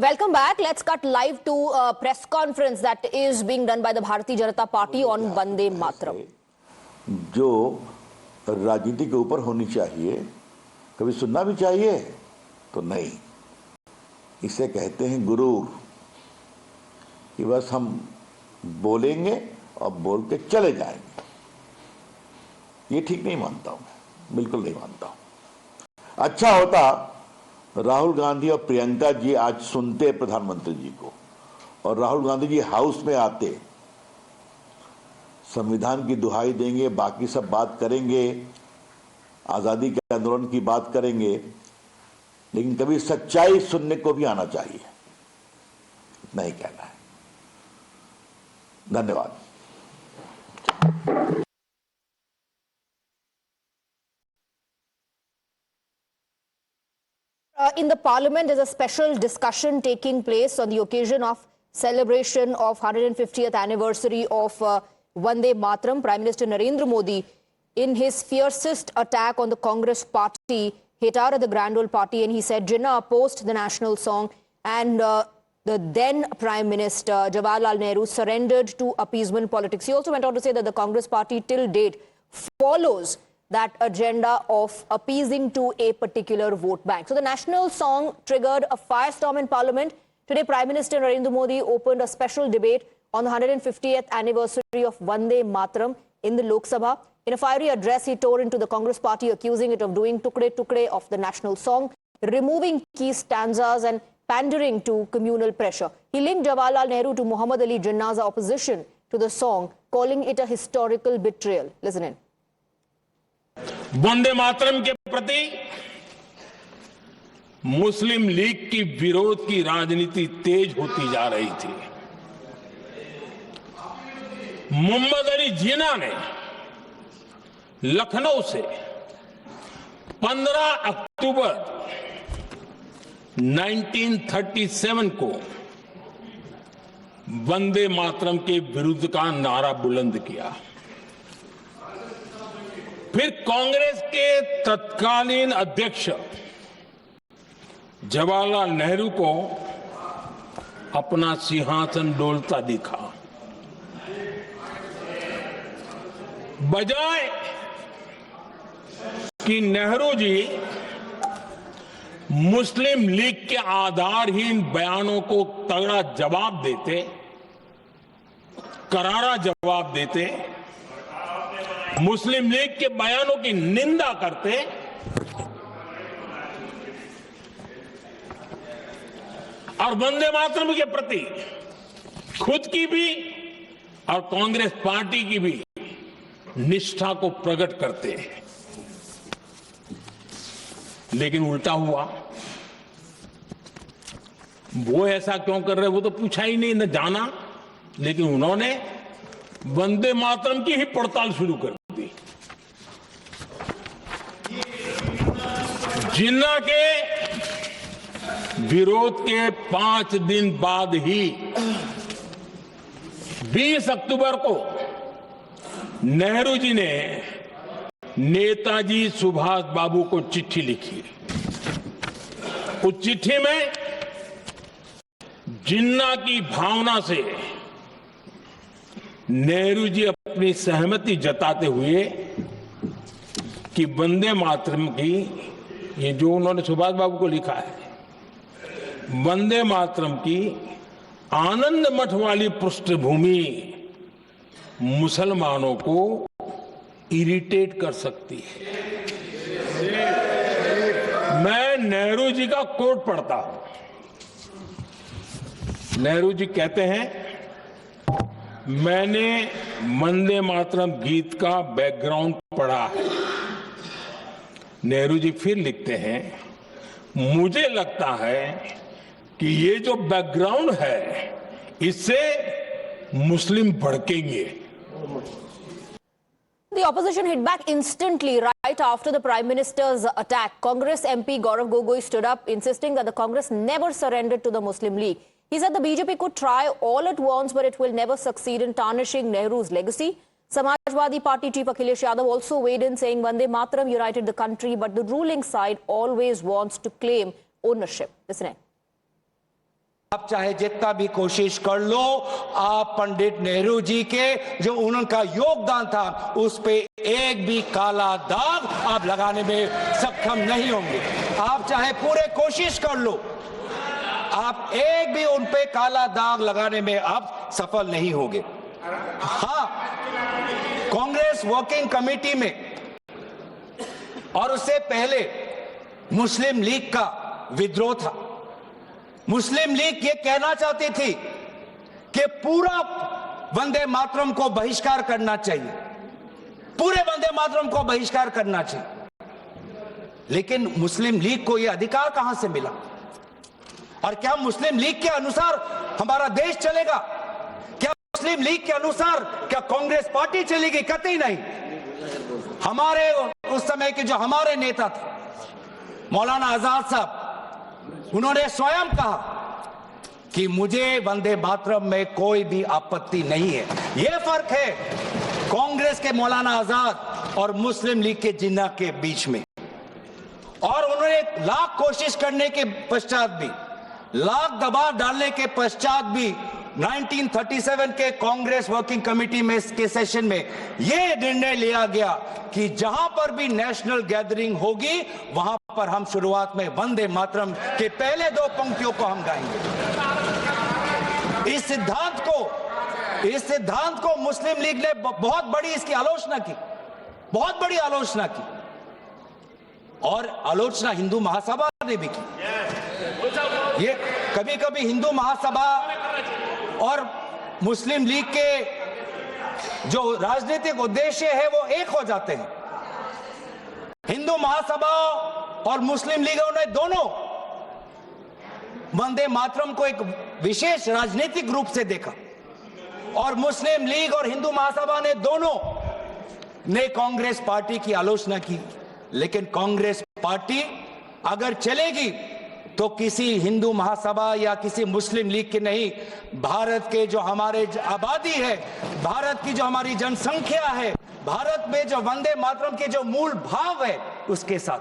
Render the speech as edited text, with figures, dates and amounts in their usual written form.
Welcome back. Let's cut live to a press conference that is being done by the Bharatiya Janata Party on Vande Mataram. जो राजनीति के ऊपर होनी चाहिए, कभी सुनना भी चाहिए तो नहीं। इसे कहते हैं गुरूर, कि बस हम बोलेंगे और बोल के चले जाएंगे। ये ठीक नहीं मानता हूं, बिल्कुल नहीं मानता हूं। अच्छा होता राहुल गांधी और प्रियंका जी आज सुनते प्रधानमंत्री जी को और राहुल गांधी जी हाउस में आते, संविधान की दुहाई देंगे, बाकी सब बात करेंगे, आजादी के आंदोलन की बात करेंगे, लेकिन कभी सच्चाई सुनने को भी आना चाहिए। इतना ही कहना है। धन्यवाद। In the parliament, there's a special discussion taking place on the occasion of celebration of 150th anniversary of Vande Mataram. Prime Minister Narendra Modi, in his fiercest attack on the Congress party, hit out at the Grand Old Party and he said Jinnah opposed the national song, and the then Prime Minister Jawaharlal Nehru surrendered to appeasement politics. He also went on to say that the Congress party till date follows that agenda of appeasing to a particular vote bank. So the national song triggered a firestorm in Parliament. Today, Prime Minister Narendra Modi opened a special debate on the 150th anniversary of Vande Mataram in the Lok Sabha. In a fiery address, he tore into the Congress party, accusing it of doing tukde tukde of the national song, removing key stanzas and pandering to communal pressure. He linked Jawaharlal Nehru to Muhammad Ali Jinnah's opposition to the song, calling it a historical betrayal. Listen in. Vande Mataram के प्रति मुस्लिम league की विरोध की राजनीति तेज होती जा रही थी। मोहम्मद अली जिन्ना ने लखनऊ से 15 अक्टूबर 1937 को वंदे मातरम के विरुद्ध का नारा बुलंद किया। फिर कांग्रेस के तत्कालीन अध्यक्ष जवाहरलाल नेहरू को अपना सिंहासन डोलता दिखा। बजाय कि नेहरू जी मुस्लिम लीग के आधारहीन बयानों को तगड़ा जवाब देते, करारा जवाब देते, मुस्लिम लीग के बयानों की निंदा करते, और वंदे मातरम के प्रति खुद की भी और कांग्रेस पार्टी की भी निष्ठा को प्रकट करते हैं। लेकिन उल्टा हुआ। वो ऐसा क्यों कर रहे, वो तो पूछा ही नहीं, न जाना, लेकिन उन्होंने वंदे मातरम की ही पड़ताल शुरू कर दी। जिन्ना के विरोध के 5 दिन बाद ही 20 अक्टूबर को नेहरू जी ने नेताजी सुभाष बाबू को चिट्ठी लिखी। उस चिट्ठी में जिन्ना की भावना से नेहरू जी अपनी सहमति जताते हुए कि वंदे मातरम की, ये जो उन्होंने सुभाष बाबू को लिखा है, वंदे मातरम की आनंद मठ वाली पृष्ठभूमि मुसलमानों को इरिटेट कर सकती है। मैं नेहरू जी का कोट पढ़ता हूं। नेहरू जी कहते हैं, मैंने वंदे मातरम गीत का बैकग्राउंड पढ़ा है। नेहरू जी फिर लिखते हैं, मुझे लगता है कि ये जो बैकग्राउंड है इससे मुस्लिम भड़केंगे। The opposition hit back instantly right after the Prime Minister's attack. Congress MP Gaurav Gogoi stood up, insisting that the Congress never surrendered to the Muslim League. He said the BJP could try all it wants, but it will never succeed in tarnishing Nehru's legacy. Samajwadi Party Chief Akhilesh Yadav also weighed in, saying Vande Mataram united the country, but the ruling side always wants to claim ownership. Listen in. आप चाहे जितना भी कोशिश कर लो, आप पंडित नेहरू जी के जो उनका योगदान था उस पे एक भी काला दाग आप लगाने में सक्षम नहीं होंगे। आप चाहे पूरे कोशिश कर लो, आप एक भी उन पे काला दाग लगाने में आप सफल नहीं होंगे। हाँ, कांग्रेस वर्किंग कमेटी में और उससे पहले मुस्लिम लीग का विद्रोह था। मुस्लिम लीग ये कहना चाहती थी कि पूरा वंदे मातरम को बहिष्कार करना चाहिए, पूरे वंदे मातरम को बहिष्कार करना चाहिए। लेकिन मुस्लिम लीग को यह अधिकार कहां से मिला? और क्या मुस्लिम लीग के अनुसार हमारा देश चलेगा? क्या मुस्लिम लीग के अनुसार क्या कांग्रेस पार्टी चलेगी? कतई नहीं। हमारे उस समय के जो हमारे नेता थे मौलाना आजाद साहब, उन्होंने स्वयं कहा कि मुझे वंदे मातरम में कोई भी आपत्ति नहीं है। यह फर्क है कांग्रेस के मौलाना आजाद और मुस्लिम लीग के जिन्ना के बीच में। और उन्होंने लाख कोशिश करने के पश्चात भी, लाख दबाव डालने के पश्चात भी 1937 के कांग्रेस वर्किंग कमेटी में के सेशन में यह निर्णय लिया गया कि जहां पर भी नेशनल गैदरिंग होगी वहां पर हम शुरुआत में वंदे मातरम के पहले दो पंक्तियों को हम गाएंगे। इस सिद्धांत को मुस्लिम लीग ने बहुत बड़ी इसकी आलोचना की, बहुत बड़ी आलोचना की, और आलोचना हिंदू महासभा ने भी की। ये कभी कभी हिंदू महासभा और मुस्लिम लीग के जो राजनीतिक उद्देश्य है वो एक हो जाते हैं। हिंदू महासभा और मुस्लिम लीगों ने दोनों वंदे मातरम को एक विशेष राजनीतिक रूप से देखा, और मुस्लिम लीग और हिंदू महासभा ने दोनों ने कांग्रेस पार्टी की आलोचना की। लेकिन कांग्रेस पार्टी अगर चलेगी तो किसी हिंदू महासभा या किसी मुस्लिम लीग के नहीं, भारत के जो हमारे आबादी है, भारत की जो हमारी जनसंख्या है, भारत में जो वंदे मातरम के जो मूल भाव है उसके साथ